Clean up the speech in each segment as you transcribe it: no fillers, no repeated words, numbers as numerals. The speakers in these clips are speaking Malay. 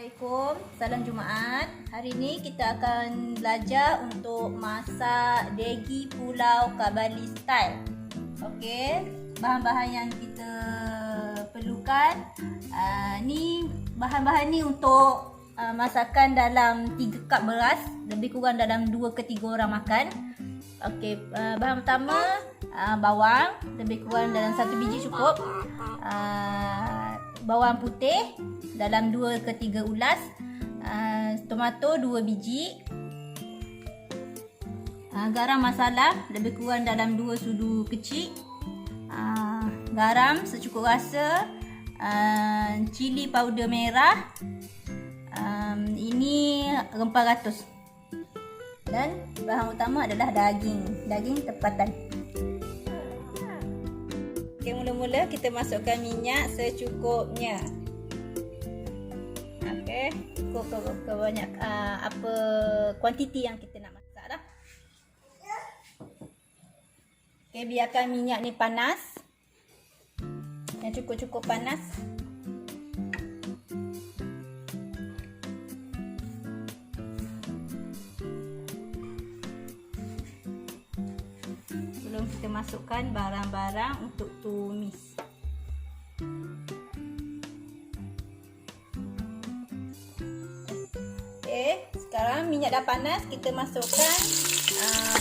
Assalamualaikum, salam Jumaat. Hari ini kita akan belajar untuk masak degi pulau Kabali style. Okey, bahan-bahan yang kita perlukan. Ni bahan-bahan ni untuk masakan dalam 3 cup beras, lebih kurang dalam 2 ke 3 orang makan. Okey, bahan pertama bawang, lebih kurang dalam 1 biji cukup. Bawang putih dalam 2 ke 3 ulas, tomato 2 biji, garam masala lebih kurang dalam 2 sudu kecil, garam secukup rasa, cili powder merah, ini rempah ratus, dan bahan utama adalah daging tempatan. Okay, mula-mula kita masukkan minyak secukupnya. Okay, cukup ke banyak apa kuantiti yang kita nak masak dah. Okay, biarkan minyak ni panas. Yang cukup-cukup panas. Sebelum kita masukkan barang-barang untuk tumis. Sekarang minyak dah panas, kita masukkan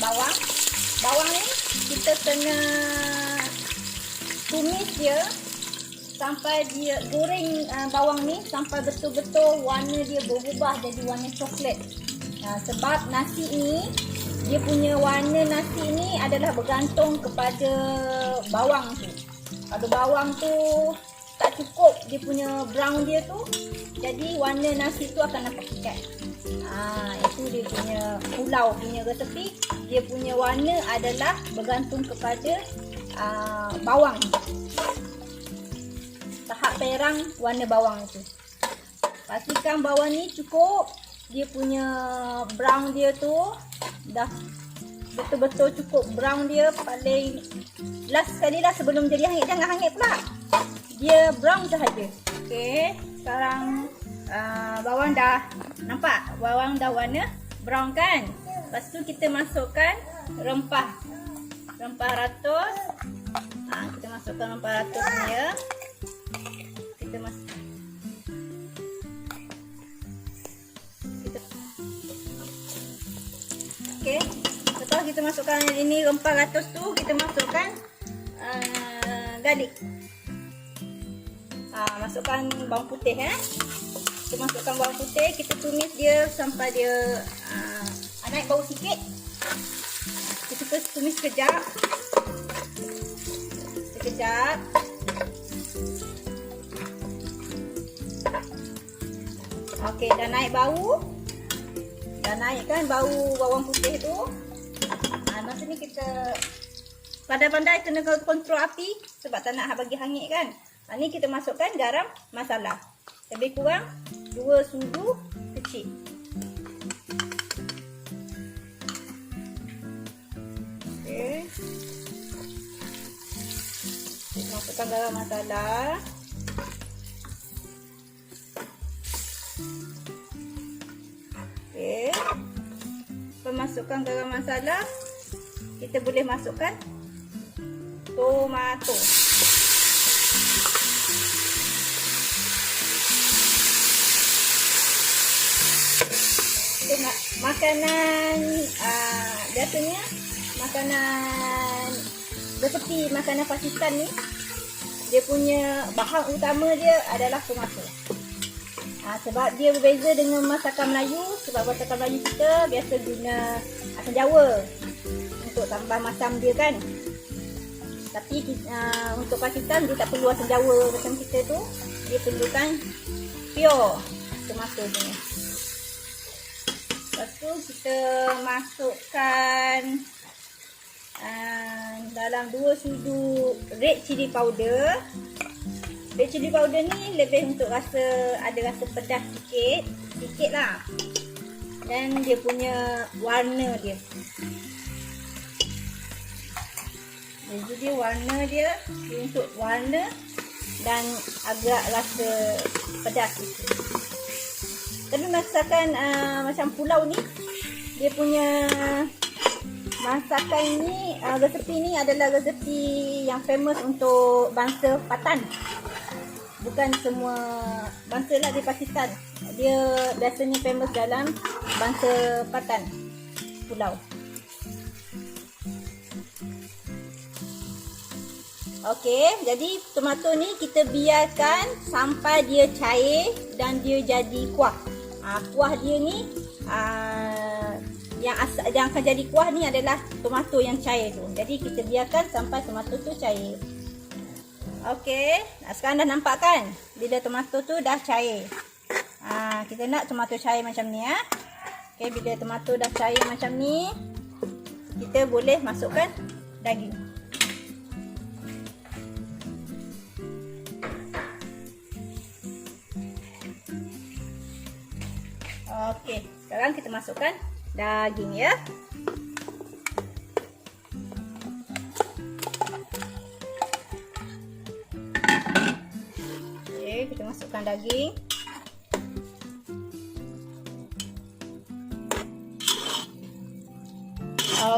bawang. Bawang ni kita kena tumis dia sampai dia goreng bawang ni sampai betul-betul warna dia berubah jadi warna coklat. Sebab nasi ni, dia punya warna nasi ni adalah bergantung kepada bawang tu. Kalau bawang tu tak cukup dia punya brown dia tu, jadi warna nasi tu akan nampak pekat. Itu dia punya pulau punya resepi. Dia punya warna adalah bergantung kepada bawang. Tahap perang warna bawang itu. Pastikan bawang ni cukup. Dia punya brown dia tu dah betul-betul cukup brown dia. Paling last sekali lah sebelum jadi hangit. Jangan hangit pula. Dia brown sahaja. Okey, sekarang bawang dah nampak, bawang dah warna brown kan. Lepas tu kita masukkan rempah ratus. Kita masukkan rempah ratus ni ya. Kita masuk. Okey, setelah kita masukkan ini rempah ratus tu, kita masukkan garlic. Masukkan bawang putih Kita masukkan bawang putih, kita tumis dia sampai dia naik bau sikit. Kita tumis sekejap. Okey, dah naik bau. Dah naik kan bau bawang putih tu. Masa ni kita pandai-pandai kena kontrol api sebab tak nak bagi hangit kan. Ni kita masukkan garam masala. Lebih kurang 2 sudu kecil. Okey. Kita masukkan garam masala. Okey. Pemasukkan garam masala, kita boleh masukkan tomato. Makanan biasanya makanan seperti makanan Pakistan ni, dia punya bahan utama dia adalah tomato. Sebab dia berbeza dengan masakan Melayu. Sebab masakan Melayu kita biasa guna asam jawa untuk tambah masam dia kan. Tapi untuk Pakistan dia tak perlu asam jawa macam kita tu. Dia perlukan pure tomato punya. Lepas tu kita masukkan dalam 2 sudu red chili powder. Red chili powder ni lebih untuk ada rasa pedas sikit lah. Dan dia punya warna dia. Jadi warna dia untuk warna dan agak rasa pedas sikit. Tapi masakan macam pulau ni, dia punya masakan ni, resepi ni adalah resepi yang famous untuk bangsa Patan. Bukan semua bangsa lah di Pakistan. Dia biasanya famous dalam bangsa Patan, pulau. Okey, jadi tomato ni kita biarkan sampai dia cair dan dia jadi kuah. Kuah dia ni yang akan jadi kuah ni adalah tomato yang cair tu. Jadi kita biarkan sampai tomato tu cair. Okey, sekarang dah nampak kan bila tomato tu dah cair. Kita nak tomato cair macam ni ya. Okey, bila tomato dah cair macam ni, kita boleh masukkan daging. Okey, sekarang kita masukkan daging ya. Okey, kita masukkan daging.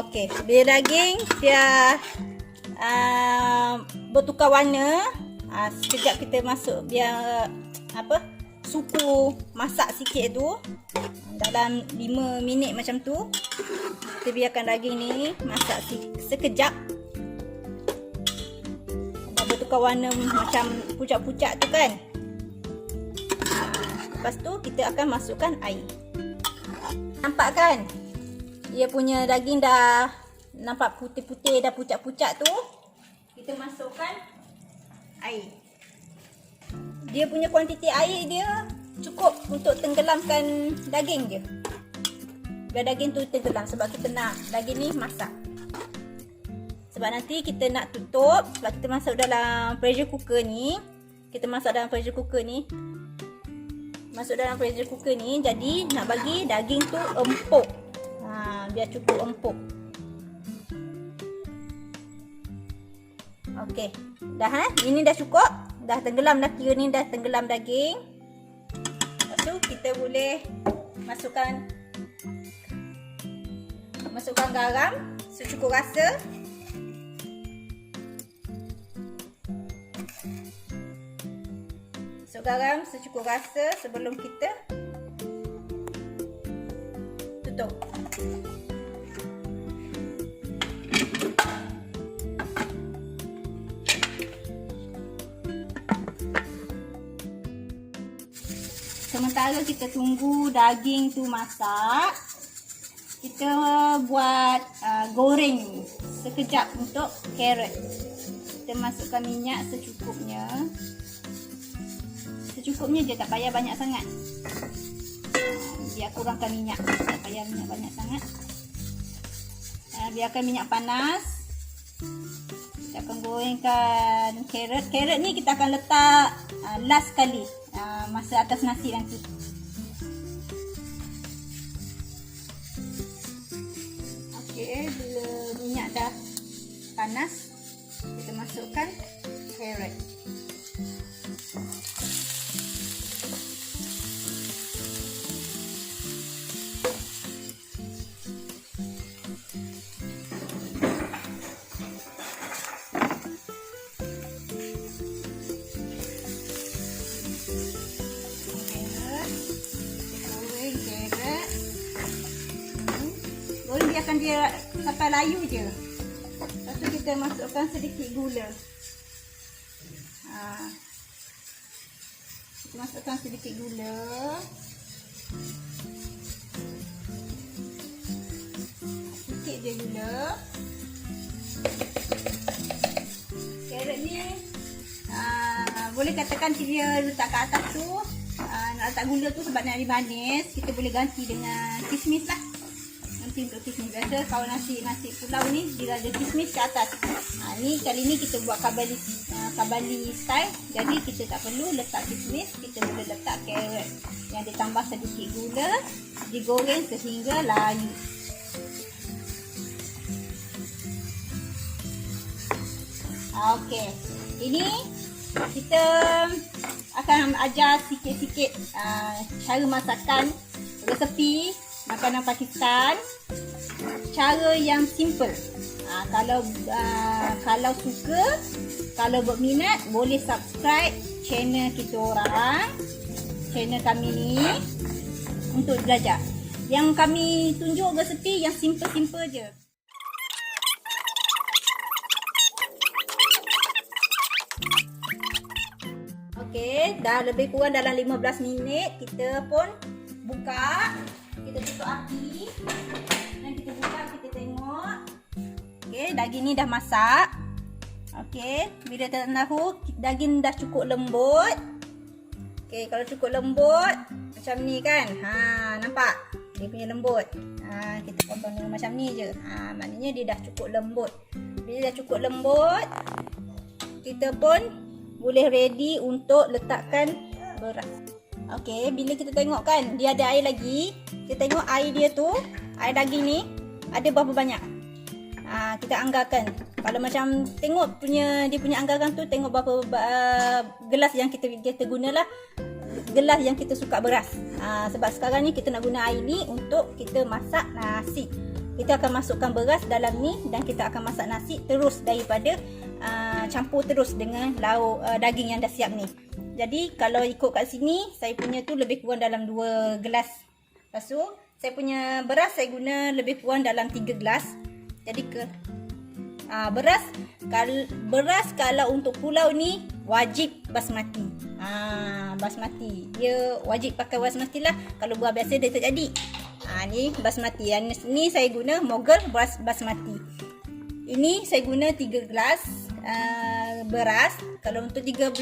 Okey, bila daging dia bertukar warna, sekejap kita masuk biar suku masak sikit tu. Dalam 5 minit macam tu, kita biarkan daging ni masak sekejap. Dah bertukar warna macam pucat-pucat tu kan. Lepas tu kita akan masukkan air. Nampak kan? Dia punya daging dah nampak putih-putih, dah pucat-pucat tu. Kita masukkan air. Dia punya kuantiti air dia cukup untuk tenggelamkan daging je. Biar daging tu tenggelam, sebab kita nak daging ni masak. Sebab nanti kita nak tutup, sebab kita masuk dalam pressure cooker ni. Kita masuk dalam pressure cooker ni. Jadi nak bagi daging tu empuk. Biar cukup empuk. Okey, dah ini dah cukup. Dah tenggelam dah, kira ni dah tenggelam daging. Lepas tu kita boleh masukkan garam secukup rasa. Masuk garam secukup rasa sebelum kita tutup. Sementara kita tunggu daging tu masak, kita buat goreng sekejap untuk carrot. Kita masukkan minyak secukupnya. Secukupnya je, tak payah banyak sangat. Biar kurangkan minyak, tak payah minyak banyak sangat. Biarkan minyak panas. Kita akan gorengkan carrot. Carrot ni kita akan letak last kali, masa atas nasi nanti. Okey, bila minyak dah panas, kita masukkan carrot. Biarkan dia sampai layu je. Lepas tu kita masukkan sedikit gula. Kita masukkan sedikit gula. Sikit je gula. Carrot ni boleh katakan dia letak kat atas tu. Nak letak gula tu sebab nak lebih manis. Kita boleh ganti dengan kismis lah. Untuk kismis. Biasa kalau nasi pulau ni dia ada kismis ke atas. Ni kali ni kita buat kabali style. Jadi kita tak perlu letak kismis, kita boleh letak carrot yang ditambah sedikit gula, digoreng sehingga layu. Okey. Ini kita akan ajar sikit-sikit cara masakan resepi makanan Pakistan, cara yang simple. Kalau suka, kalau berminat, boleh subscribe channel kita orang, channel kami ni untuk belajar. Yang kami tunjuk resepi yang simple-simple je. Okey, dah lebih kurang dalam 15 minit kita pun buka. Kita tutup api dan kita buka, kita tengok. Okey, daging ni dah masak. Okey, bila tak tahu daging dah cukup lembut. Okey, kalau cukup lembut macam ni kan. Nampak? Dia punya lembut. Kita potong dengan macam ni je. Maknanya dia dah cukup lembut. Bila dah cukup lembut, kita pun boleh ready untuk letakkan beras. Okey, bila kita tengok kan dia ada air lagi, kita tengok air dia tu, air daging ni ada berapa banyak. Kita anggarkan. Kalau macam tengok dia punya anggaran tu, tengok berapa gelas yang kita gunalah, gelas yang kita suka beras. Sebab sekarang ni kita nak guna air ni untuk kita masak nasi. Kita akan masukkan beras dalam ni dan kita akan masak nasi terus daripada campur terus dengan lauk daging yang dah siap ni. Jadi kalau ikut kat sini, saya punya tu lebih kurang dalam 2 gelas. Lepas tu saya punya beras saya guna lebih kurang dalam 3 gelas. Jadi beras kalau untuk pulau ni wajib basmati. Basmati. Dia wajib pakai basmati lah. Kalau beras biasa dia tak jadi. Ni basmati. Yang ni saya guna Mughal basmati. Ini saya guna 3 gelas beras. Kalau untuk 3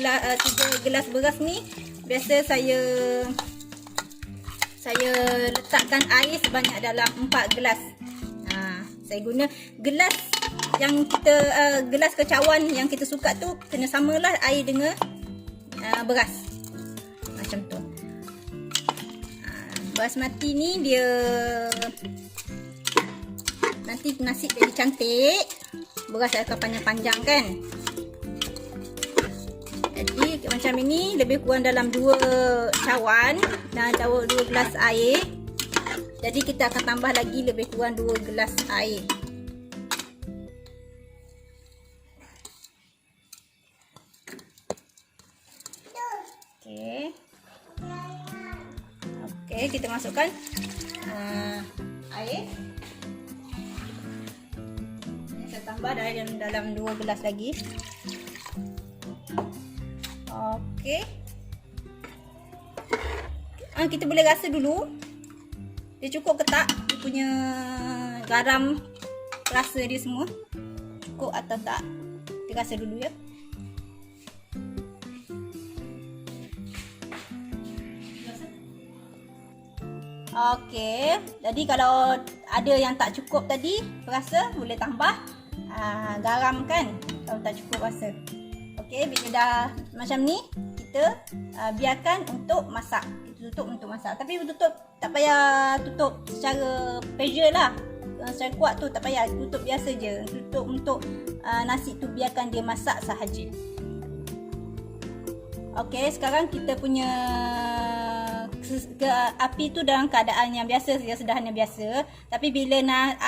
gelas beras ni, biasa saya letakkan air sebanyak dalam 4 gelas. Saya guna gelas yang kita gelas kecawan yang kita suka tu kena samalah air dengan beras. Macam tu. Basmati ni dia nanti nasi jadi cantik. Beras akan panjang-panjang kan. Jadi macam ini lebih kurang dalam 2 cawan dan 2 gelas air. Jadi kita akan tambah lagi lebih kurang 2 gelas air. Okey, kita masukkan air. Saya tambah dalam 2 gelas lagi. Okey. Kita boleh rasa dulu. Dia cukup ke tak? Dia punya garam, rasa dia semua cukup atau tak? Kita rasa dulu ya. Okey, jadi kalau ada yang tak cukup tadi rasa, boleh tambah garam kan, kalau tak cukup rasa. Okey, bila dah macam ni, kita biarkan untuk masak. Kita tutup untuk masak. Tapi tutup tak payah tutup secara pressure lah, secara kuat tu tak payah, tutup biasa je. Tutup untuk nasi tu biarkan dia masak sahaja. Okey, sekarang kita punya api tu dalam keadaan yang biasa, yang sederhana biasa. Tapi bila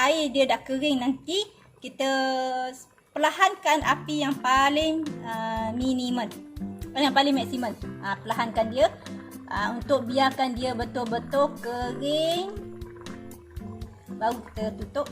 air dia dah kering nanti, kita perlahankan api yang paling minimal, yang paling maksimum. Perlahankan dia untuk biarkan dia betul-betul kering. Baru kita tutup.